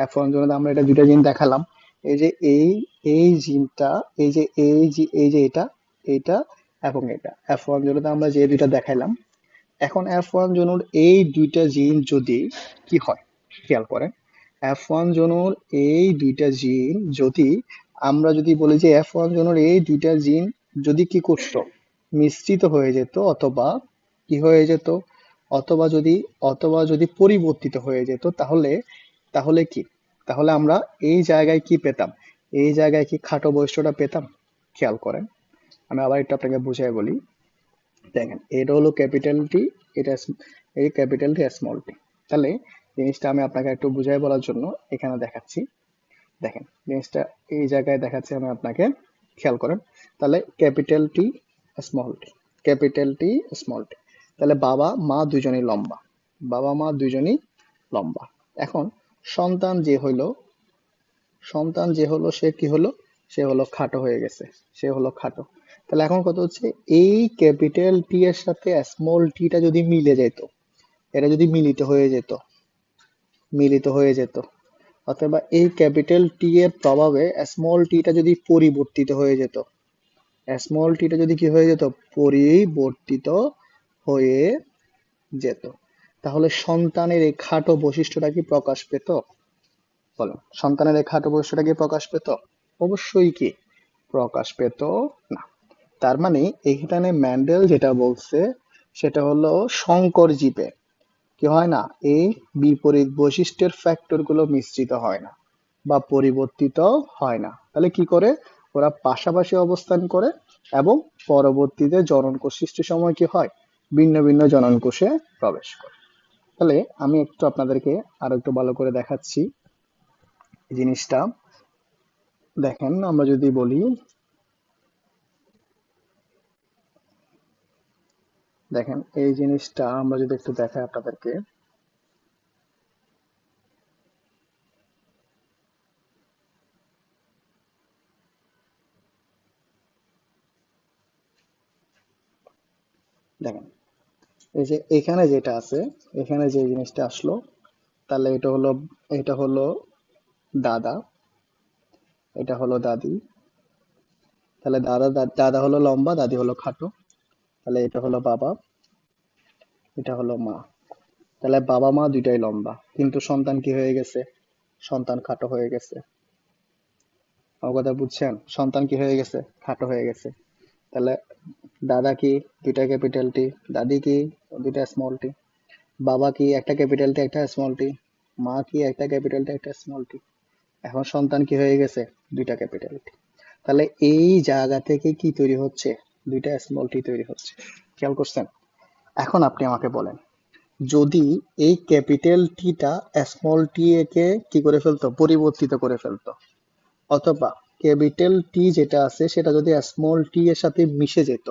F1 জনুতে আমরা এটা দুইটা জিন দেখালাম। এই যে এই জিনটা, এই যে এটা এবং এটা F1 জনুতে আমরা যে দুইটা দেখাইলাম। এখন F1 জনুর এই দুইটা জিন যদি কি হয়, খেয়াল করেন, F1 জনুর এই দুইটা জিন যদি, আমরা যদি বলি যে F1 জনুর এই দুইটা জিন যদি কি করতো, মিশ্রিত হয়ে যেত, অথবা কি হয়ে যেত, অথবা যদি পরিবর্তিত হয়ে যেত, তাহলে তাহলে কি, তাহলে আমরা এই জায়গায় কি পেতাম, এই জায়গায় কি খাটো বৈশিষ্ট্যটা পেতাম। খেয়াল করেন, আমি আবার একটু আপনাকে বুঝিয়ে বলি। দেখেন, এটা হলো ক্যাপিটাল টি, এটা এই ক্যাপিটাল টি, স্মল টি। তাহলে জিনিসটা আমি আপনাকে একটু বুঝাই বলার জন্য এখানে দেখাচ্ছি। দেখেন জিনিসটা এই জায়গায় দেখাচ্ছি আমি আপনাকে, খেয়াল করেন। তাহলে capital T, small tea, capital T, small tea. তাহলে বাবা মা দুজনেই লম্বা, বাবা মা দুজনেই লম্বা। এখন সন্তান যে হইলো, সন্তান যে হলো, সে কি হলো, সে হলো খাটো হয়ে গেছে, সে হলো খাটো। তাহলে এখন কথা হচ্ছে, এই ক্যাপিটাল টি এর সাথে স্মল টিটা যদি মিলে যেত, এটা যদি মিলিত হয়ে যেত, অথবা এই ক্যাপিটাল টি এর প্রভাবে স্মল টিটা যদি পরিবর্তিত হয়ে যেত, স্মল টিটা যদি কি হয়ে যেত, পরিবর্তিত হয়ে যেত, তাহলে সন্তানের এই খাটো বৈশিষ্ট্যটা কি প্রকাশ পেত, বলো, সন্তানের এই খাটো বৈশিষ্ট্যটা কি প্রকাশ পেত, অবশ্যই কি প্রকাশ পেত না। তার মানে এখানে ম্যান্ডেল যেটা বলছে, সেটা হলো সংকর জীবে কি হয় না, এই বিপরীত বৈশিষ্ট্যের ফ্যাক্টর গুলো মিশ্রিত হয় না বা পরিবর্তিত হয় না। তাহলে কি করে, ওরা পাশাপাশি অবস্থান করে এবং পরবর্তীতে জননকোষ সৃষ্টির সময় কি হয়, ভিন্ন ভিন্ন জননকোষে প্রবেশ করে। তাহলে আমি একটু আপনাদেরকে আরো একটু ভালো করে দেখাচ্ছি এই জিনিসটা। দেখেন, আমরা যদি বলি, দেখেন এই জিনিসটা আমরা যদি একটু দেখাই আপনাদেরকে, দেখেন এই যে এখানে যেটা আছে, এখানে যে জিনিসটা আসলো, তাহলে এটা হলো দাদা, এটা হলো দাদি। তাহলে দাদা হলো লম্বা, দাদি হলো খাটো। তাহলে এটা হলো বাবা, এটা হলো মা। তাহলে বাবা মা দুইটাই লম্বা, কিন্তু সন্তান কি হয়ে গেছে? সন্তান খাটো হয়ে গেছে। আমার কথা বুঝছেন? সন্তান কি হয়ে গেছে? খাটো হয়ে গেছে। তাহলে দাদা কি? দুইটা ক্যাপিটাল টি। দাদি কি? দুইটা স্মল টি। বাবা কি? একটা ক্যাপিটাল টি, একটা স্মল টি। মা কি? একটা ক্যাপিটাল টি, একটা স্মল টি। এখন সন্তান কি হয়ে গেছে? দুইটা ক্যাপিটাল টি। তাহলে এই জায়গা থেকে কি তৈরি হচ্ছে? দুইটা স্মল টি তৈরি হচ্ছে। খেয়াল করছেন? এখন আপনি আমাকে বলেন, যদি এই ক্যাপিটাল টিটা স্মল টি কে কি করে ফেলতো? পরিবর্তিত করে ফেলতো, অথবা ক্যাপিটাল টি যেটা আছে সেটা যদি স্মল টি এর সাথে মিশে যেত,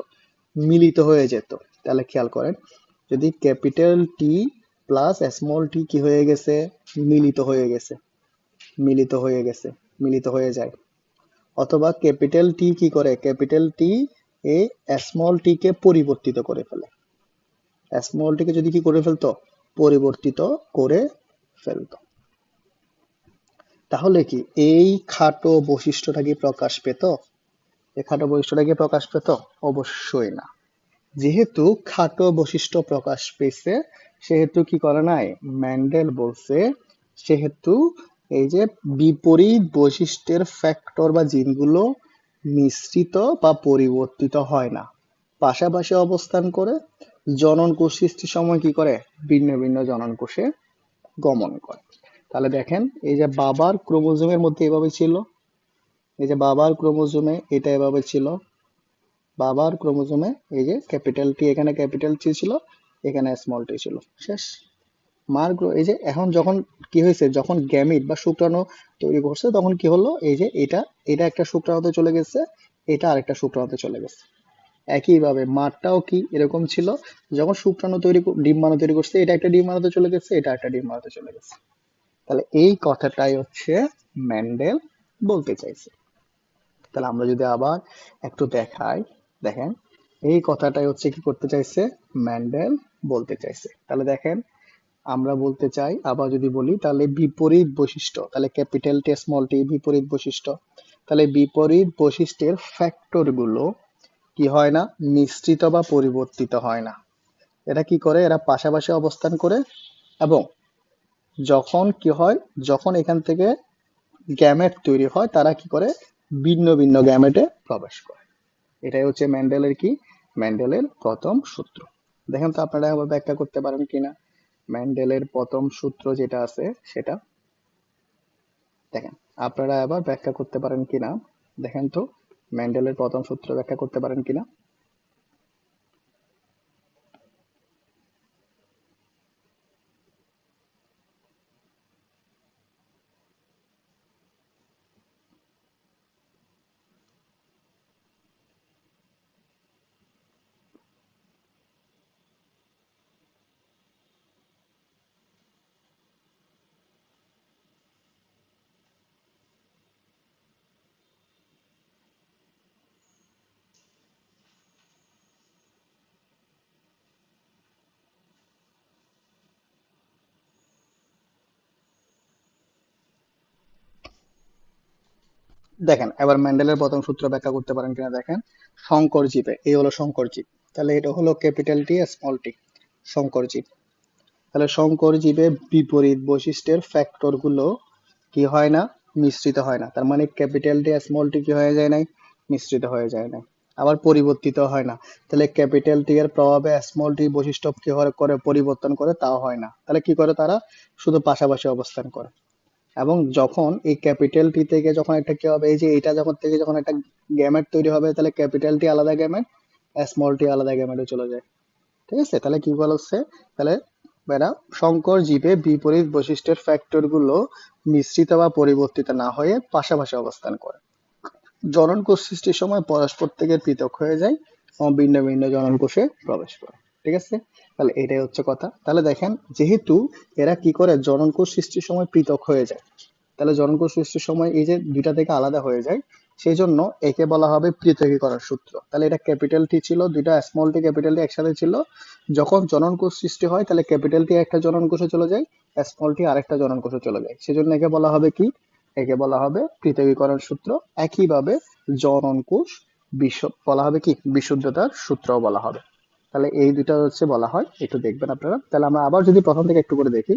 মিলিত হয়ে যেত, তাহলে খেয়াল করেন, যদি capital T plus small tea কি হয়ে গেছে? মিলিত হয়ে গেছে, মিলিত হয়ে গেছে, মিলিত হয়ে যায়। অথবা ক্যাপিটাল টি কি করে? ক্যাপিটাল টি এই স্মল টি কে পরিবর্তিত করে ফেলে। স্মল টি কে যদি কি করে ফেলতো? পরিবর্তিত করে ফেলতো। তাহলে কি এই খাটো বৈশিষ্ট্যটা কি প্রকাশ পেত? এই খাটো বৈশিষ্ট্যটা কি প্রকাশ পেত? অবশ্যই না। যেহেতু খাটো বৈশিষ্ট্য প্রকাশ পেয়েছে, সেহেতু কি করে নাই, ম্যান্ডেল বলছে, সেহেতু এই যে বিপরীত বৈশিষ্ট্যের ফ্যাক্টর বা জিনগুলো মিশ্রিত বা পরিবর্তিত হয় না, পাশাপাশি অবস্থান করে জনন কোষ সৃষ্টির সময় কি করে? ভিন্ন ভিন্ন জনন কোষে গমন করে। তাহলে দেখেন, এই যে বাবার ক্রোমোজোমের মধ্যে এভাবে ছিল, এই যে বাবার ক্রোমোজোমে এটা এভাবে ছিল, বাবার ক্রোমোজোমে এই যে ক্যাপিটাল টি, এখানে ক্যাপিটাল টি ছিল, এখানে স্মল টি ছিল, শেষ। এই যে এখন যখন কি হয়েছে, যখন গ্যামিট বা শুক্রাণু তৈরি করছে, তখন কি হলো, এই যে এটা এটা একটা শুক্রাণুতে চলে গেছে, এটা আরেকটা শুক্রাণুতে চলে গেছে। একইভাবে মাঠটাও কি এরকম ছিল, যখন শুক্রাণু ডিম্বাণু তৈরি করছে, এটা একটা ডিম্বাণুতে চলে গেছে, এটা একটা ডিম্বাণুতে চলে গেছে। তাহলে এই কথাটাই হচ্ছে ম্যান্ডেল বলতে চাইছে। তাহলে আমরা যদি আবার একটু দেখাই, দেখেন এই কথাটাই হচ্ছে কি করতে চাইছে, ম্যান্ডেল বলতে চাইছে। তাহলে দেখেন, আমরা বলতে চাই, আবার যদি বলি, তাহলে বিপরীত বৈশিষ্ট্য, তাহলে ক্যাপিটাল টি স্মল টি বিপরীত বৈশিষ্ট্য। তাহলে বিপরীত বৈশিষ্ট্যের ফ্যাক্টর গুলো কি হয় না? মিশ্রিত বা পরিবর্তিত হয় না। এরা কি করে? এরা পাশাপাশি অবস্থান করে, এবং যখন কি হয়, যখন এখান থেকে গ্যামেট তৈরি হয়, তারা কি করে? ভিন্ন ভিন্ন গ্যামেটে প্রবেশ করে। এটাই হচ্ছে ম্যান্ডেলের কি? ম্যান্ডেলের প্রথম সূত্র। দেখেন তো আপনারা আবার ব্যাখ্যা করতে পারেন কিনা ম্যান্ডেলের প্রথম সূত্র যেটা আছে সেটা। দেখেন, আপনারা আবার ব্যাখ্যা করতে পারেন কিনা, দেখেন তো ম্যান্ডেলের প্রথম সূত্র ব্যাখ্যা করতে পারেন কিনা। দেখেন, এবার ম্যান্ডেলের প্রথম সূত্র ব্যাখ্যা করতে পারেন কিনা দেখেন। সংকর জীবে, এই হলো সংকর জীব, তাহলে এটা হলো ক্যাপিটাল টি স্মল টি, সংকর জীব। তাহলে সংকর জীবে বিপরীত বৈশিষ্ট্যের ফ্যাক্টর গুলো কি হয় না? মিশ্রিত হয় না। তার মানে ক্যাপিটাল টি স্মল টি কি হয়ে যায় নাই? মিশ্রিত হয়ে যায় না। আবার পরিবর্তিত হয় না। তাহলে ক্যাপিটাল টি এর প্রভাবে স্মল টি বৈশিষ্ট্য কি করে? পরিবর্তন করে? তাও হয় না। তাহলে কি করে তারা? শুধু পাশাপাশি অবস্থান করে। এবং যখন এই ক্যাপিটাল টি থেকে যখন একটা কি হবে, এই যে এটা যখন থেকে যখন একটা গ্যামেট তৈরি হবে, তাহলে ক্যাপিটাল টি আলাদা গ্যামেট, স্মল টি আলাদা গ্যামেটে চলে যায়। ঠিক আছে? তাহলে কি বলছে? তাহলে এরা সংকর জীবে বিপরীত বৈশিষ্ট্যের ফ্যাক্টর গুলো মিশ্রিত বা পরিবর্তিত না হয়ে পাশাপাশি অবস্থান করে, জনন কোষ সৃষ্টির সময় পরস্পর থেকে পৃথক হয়ে যায় এবং ভিন্ন ভিন্ন জনন কোষে প্রবেশ করে। ঠিক আছে? তাহলে এটাই হচ্ছে কথা। তাহলে দেখেন, যেহেতু এরা কি করে? জনন কোষ সৃষ্টির সময় পৃথক হয়ে যায়, তাহলে জনন কোষ সৃষ্টির সময় এই যে দুইটা থেকে আলাদা হয়ে যায়, সেই জন্য একে বলা হবে পৃথকীকরণ সূত্র। তাহলে এটা ক্যাপিটাল টি ছিল, দুইটা স্মল টি ক্যাপিটাল টি একসাথে ছিল, যখন জনন কোষ সৃষ্টি হয় তাহলে ক্যাপিটাল টি একটা জনন কোষে চলে যায়, স্মল টি আরেকটা জনন কোষে চলে যায়, সেজন্য একে বলা হবে কি, একে বলা হবে পৃথকীকরণ সূত্র। একইভাবে জনন কোষ বলা হবে কি বিশুদ্ধতার সূত্র বলা হবে। তাহলে এই দুইটা হচ্ছে বলা হয়, একটু দেখবেন আপনারা। তাহলে আমরা আবার যদি প্রথম থেকে একটু করে দেখি,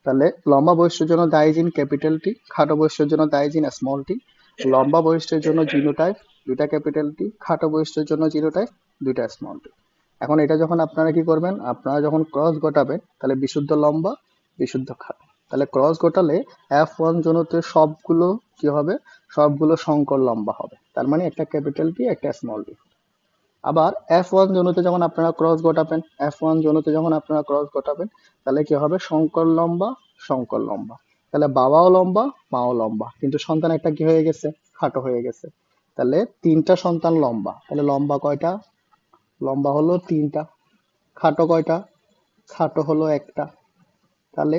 তাহলে লম্বা বৈশিষ্ট্যের জন্য দায়ী জিন ক্যাপিটাল টি, খাটো বৈশিষ্ট্যের জন্য দায়ী জিন স্মল টি। লম্বা বৈশিষ্ট্যের জন্য জিনোটাইপ দুইটা ক্যাপিটাল টি, খাটো বৈশিষ্ট্যের জন্য জিনোটাইপ দুইটা স্মল টি। এখন এটা যখন আপনারা কি করবেন, আপনারা যখন ক্রস ঘটাবেন তাহলে বিশুদ্ধ লম্বা বিশুদ্ধ খাটো, তাহলে ক্রস ঘটালে F1 জনুতে সবগুলো কি হবে, সবগুলো সংকর লম্বা হবে, তার মানে একটা ক্যাপিটাল টি একটা স্মল টি। আবার F1 জনুতে যখন আপনারা ক্রস ঘটাবেন, F1 জনুতে যখন আপনারা ক্রস ঘটাবেন তাহলে কি হবে, শঙ্কর লম্বা শঙ্কর লম্বা, তাহলে বাবাও লম্বা মাও লম্বা, কিন্তু সন্তান একটা কি হয়ে গেছে, খাটো হয়ে গেছে। তাহলে তিনটা সন্তান লম্বা, তাহলে লম্বা কয়টা, লম্বা হলো তিনটা। খাটো কয়টা, খাটো হলো একটা। তাহলে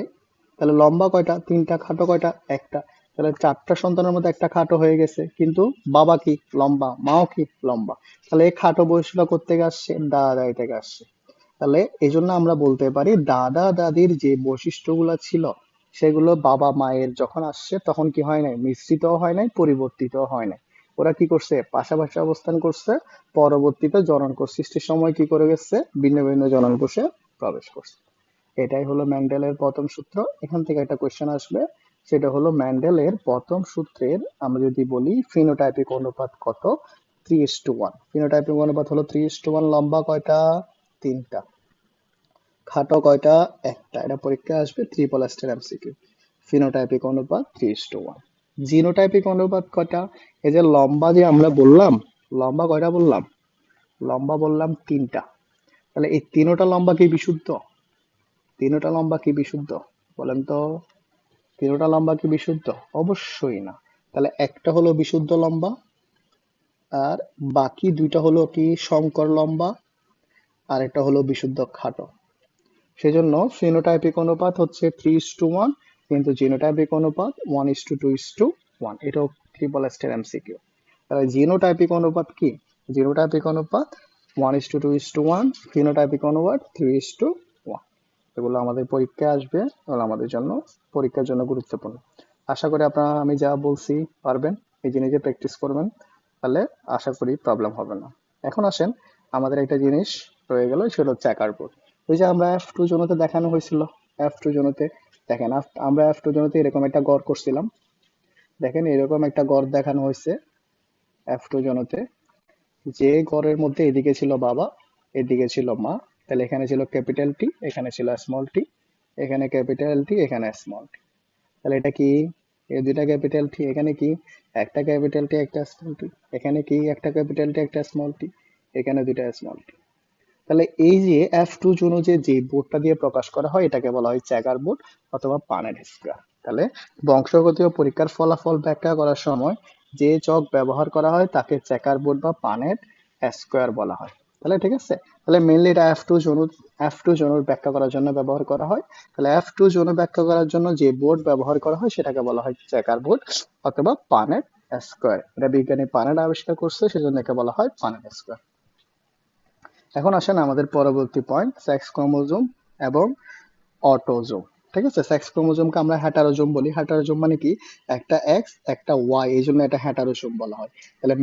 তাহলে লম্বা কয়টা, তিনটা, খাটো কয়টা, একটা। তাহলে চারটা সন্তানের মধ্যে একটা খাটো হয়ে গেছে, কিন্তু বাবা কি লম্বা মাও কি লম্বা, তাহলে এই খাটো বৈশিষ্ট্যটা কোত্থেকে আসছে, দাদা দাদি থেকে আসছে। তাহলে এই জন্য আমরা বলতে পারি দাদা দাদির যে বৈশিষ্ট্যগুলো ছিল সেগুলো বাবা মায়ের যখন আসছে তখন কি হয় নাই, মিশ্রিত হয় নাই, পরিবর্তিত হয় নাই, ওরা কি করছে পাশাপাশি অবস্থান করছে, পরবর্তীতে জনন কোষ সৃষ্টির সময় কি করে গেছে, ভিন্ন ভিন্ন জনন কোষে প্রবেশ করছে। এটাই হলো ম্যান্ডেলের প্রথম সূত্র। এখান থেকে একটা কোশ্চেন আসবে, সেটা হলো ম্যান্ডেলের প্রথম সূত্রের আমরা যদি বলি ফিনোটাইপিক অনুপাত কত, 3:1। ফিনোটাইপিক অনুপাত হলো 3:1। লম্বা কয়টা, তিনটা। খাটো কয়টা, একটা। এটা পরীক্ষা আসবে, ট্রিপল স্টার এমসিকিউ। ফিনোটাইপিক অনুপাত 3:1। জিনোটাইপিক অনুপাত কয়টা, এই যে লম্বা যে আমরা বললাম, লম্বা কয়টা বললাম, লম্বা বললাম তিনটা। তাহলে এই তিনোটা লম্বা কি বিশুদ্ধ, তিনোটা লম্বা কি বিশুদ্ধ, বলেন তো, তিনোটা লম্বা কি বিশুদ্ধ, অবশ্যই না। তাহলে একটা হলো বিশুদ্ধ লম্বা, আর বাকি দুইটা হলো কি সংকর লম্বা, আর একটা হলো বিশুদ্ধ খাটো। সেজন্য ফিনোটাইপিক অনুপাত হচ্ছে 3:1, কিন্তু জিনোটাইপিক অনুপাত 1:2:1। এটাও ট্রিপল স্টার এমসিকিউ। তাহলে জিনোটাইপিক অনুপাত কি, জিনোটাইপিক অনুপাত 1:2:1, ফিনোটাইপিক অনুপাত 3:1। এগুলো আমাদের পরীক্ষায় আসবে, এগুলো আমাদের জন্য পরীক্ষার জন্য গুরুত্বপূর্ণ। আশা করি আপনারা আমি যা বলছি পারবেন, নিজে নিজে প্র্যাকটিস করবেন, তাহলে আশা করি প্রবলেম হবে না। এখন আসেন, আমাদের একটা জিনিস রয়ে গেল, সেটা হচ্ছে চেকার বোর্ড। ওই যে আমরা F2 জোনতে দেখানো হয়েছিল, F2 জোনতে দেখেন, আমরা F2 জোনতে এরকম একটা গড় করছিলাম, দেখেন এরকম একটা গড় দেখানো হয়েছে F2 জোনতে, যে গড়ের মধ্যে এদিকে ছিল বাবা, এদিকে ছিল মা। তাহলে এখানে ছিল ক্যাপিটাল টি, এখানে ছিল স্মল টি, এখানে ক্যাপিটাল টি, এখানে স্মল টি। তাহলে এটা কি, এই দুইটা ক্যাপিটাল টি, এখানে কি একটা ক্যাপিটাল টি একটা স্মল টি, এখানে কি একটা ক্যাপিটাল টি একটা স্মল টি, এখানে দুইটা স্মল টি। তাহলে এই যে F2 জোন যে বোর্ডটা দিয়ে প্রকাশ করা হয় এটাকে বলা হয় চেকার বোর্ড অথবা পানেট স্কোয়ার। তাহলে বংশগতি ও পরীক্ষার ফলাফল ব্যাখ্যা করার সময় যে চক ব্যবহার করা হয় তাকে চেকার বোর্ড বা পানেট স্কোয়ার বলা হয়। তাহলে ঠিক আছে, তাহলে মেইনলি এটা F2 জোন ব্যাখ্যা করার জন্য ব্যবহার করা হয়। তাহলে F2 জোন ব্যাখ্যা করার জন্য যে বোর্ড ব্যবহার করা হয় সেটাকে বলা হয় চেকার বোর্ড অথবা পানেট স্কোয়ার। এটা বিজ্ঞানী পানেট আবিষ্কার করছে, সেজন্য একে বলা হয় পানেট স্কোয়ার। এখন আসেন আমাদের পরবর্তী পয়েন্ট, সেক্স ক্রোমোজোম এবং অটোজোম। ঠিক আছে, সেক্স ক্রোমোজোমকে আমরা হ্যাটারোজোম বলি। হ্যাটারোজোম মানে কি, একটা এক্স একটা ওয়াই, এই জন্য এটা হ্যাটারোজোম বলা হয়। তাহলে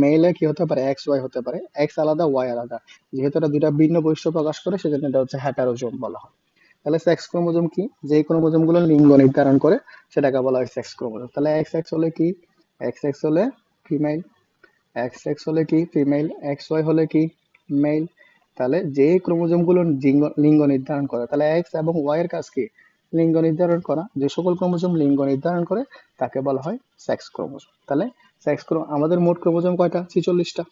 মেইলে কি হতে পারে, এক্স ওয়াই হতে পারে, এক্স আলাদা ওয়াই আলাদা, যেহেতু এটা দুইটা ভিন্ন বৈশিষ্ট্য প্রকাশ করে সেজন্য এটা হচ্ছে হ্যাটারোজোম বলা হয়। তাহলে সেক্স ক্রোমোজোম কি, যে ক্রোমোজোম গুলো লিঙ্গ নির্ধারণ করে সেটাকে বলা হয় সেক্স ক্রোমোজোম। তাহলে এক্স এক্স হলে কি, এক্স এক্স হলে ফিমেল, এক্স এক্স হলে কি ফিমেল, এক্স ওয়াই হলে কি মেল। তাহলে যে ক্রোমোজোম গুলো লিঙ্গ নির্ধারণ করে, তাহলে এক্স এবং ওয়াই এর কাজ কি, লিঙ্গ নির্ধারণ করা। যে সকল ক্রোমোজোম লিঙ্গ নির্ধারণ করে তাকে বলা হয় সেক্স ক্রোমোজোম। তাহলে আমাদের মোট ক্রোমোজোম কয়টা, 46টা।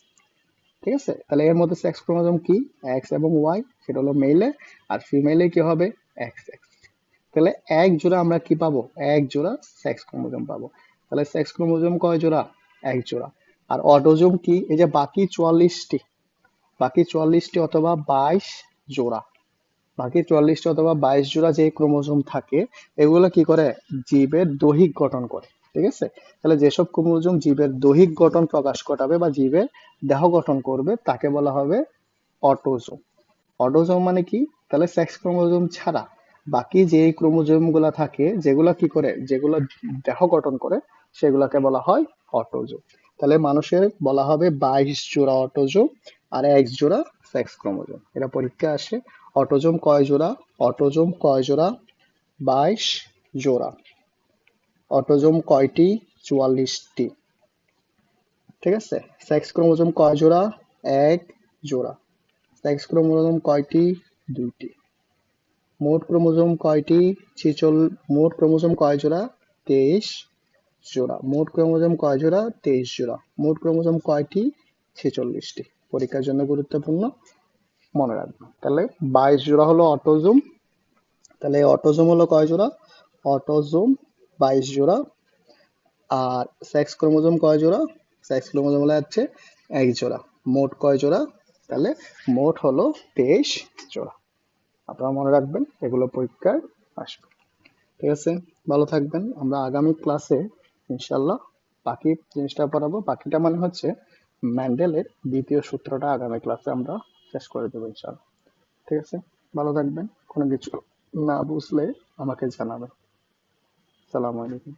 ঠিক আছে, তাহলে এর মধ্যে সেক্স ক্রোমোজোম কি, এক্স এবং ওয়াই, সেটা হলো মেলে, আর ফিমেলে কি হবে এক্স এক্স। তাহলে এক জোড়া আমরা কি পাবো, এক জোড়া সেক্স ক্রোমোজোম পাবো। তাহলে সেক্স ক্রোমোজোম কয় জোড়া, এক জোড়া। আর অটোজোম কি, এই যে বাকি চুয়াল্লিশটি অথবা 22 জোড়া, বাকি 44টি অথবা 22 জোড়া যে ক্রোমোজোম থাকে, এগুলো কি করে, জীবের দৈহিক গঠন করে। ঠিক আছে? তাহলে যেসব ক্রোমোজোম জীবের দৈহিক গঠন প্রকাশ ঘটাবে বা জীবের দেহ গঠন করবে তাকে বলা হবে অটোজোম। অটোজোম মানে কি? তাহলে সেক্স ক্রোমোজোম ছাড়া বাকি যে ক্রোমোজোম গুলা থাকে, যেগুলা কি করে, যেগুলো দেহ গঠন করে, সেগুলাকে বলা হয় অটোজোম। তাহলে মানুষের বলা হবে 22 জোড়া অটোজোম আর 1 জোড়া সেক্স ক্রোমোজোম। এটা পরীক্ষা আসে। অটোজোম কয় জোড়া? অটোজোম কয় জোড়া? 22 জোড়া। অটোজোম কয়টি? 44টি। ঠিক আছে? সেক্স ক্রোমোজোম কয় জোড়া? 1 জোড়া। সেক্স ক্রোমোজোম কয়টি? 2টি। মোট ক্রোমোজোম কয়টি? মোট ক্রোমোজোম কয় জোড়া? 23 জোড়া। মোট ক্রোমোজোম কয় জোড়া? 23 জোড়া। মোট ক্রোমোজোম কয়টি? 46টি। পরীক্ষার জন্য গুরুত্বপূর্ণ, মনে রাখবেন। তাহলে 22 জোড়া হলো অটোজোম। তাহলে অটোজোম হলো কয় জোড়া? অটোজোম 22 জোড়া। আর সেক্স ক্রোমোজোম কয় জোড়া? সেক্স ক্রোমোজোম হলো হচ্ছে 1 জোড়া। মোট কয় জোড়া? তাহলে মোট হলো 23 জোড়া। আপনারা মনে রাখবেন, এগুলো পরীক্ষায় আসবে। ঠিক আছে? ভালো থাকবেন। আমরা আগামী ক্লাসে ইনশাল্লাহ বাকি জিনিসটা পড়াবো। বাকিটা মানে হচ্ছে ম্যান্ডেলের দ্বিতীয় সূত্রটা আগামী ক্লাসে আমরা শেষ করে দেবো ইনশাল্লাহ। ঠিক আছে? ভালো থাকবেন। কোনো কিছু না বুঝলে আমাকে জানাবেন। সালাম আলাইকুম।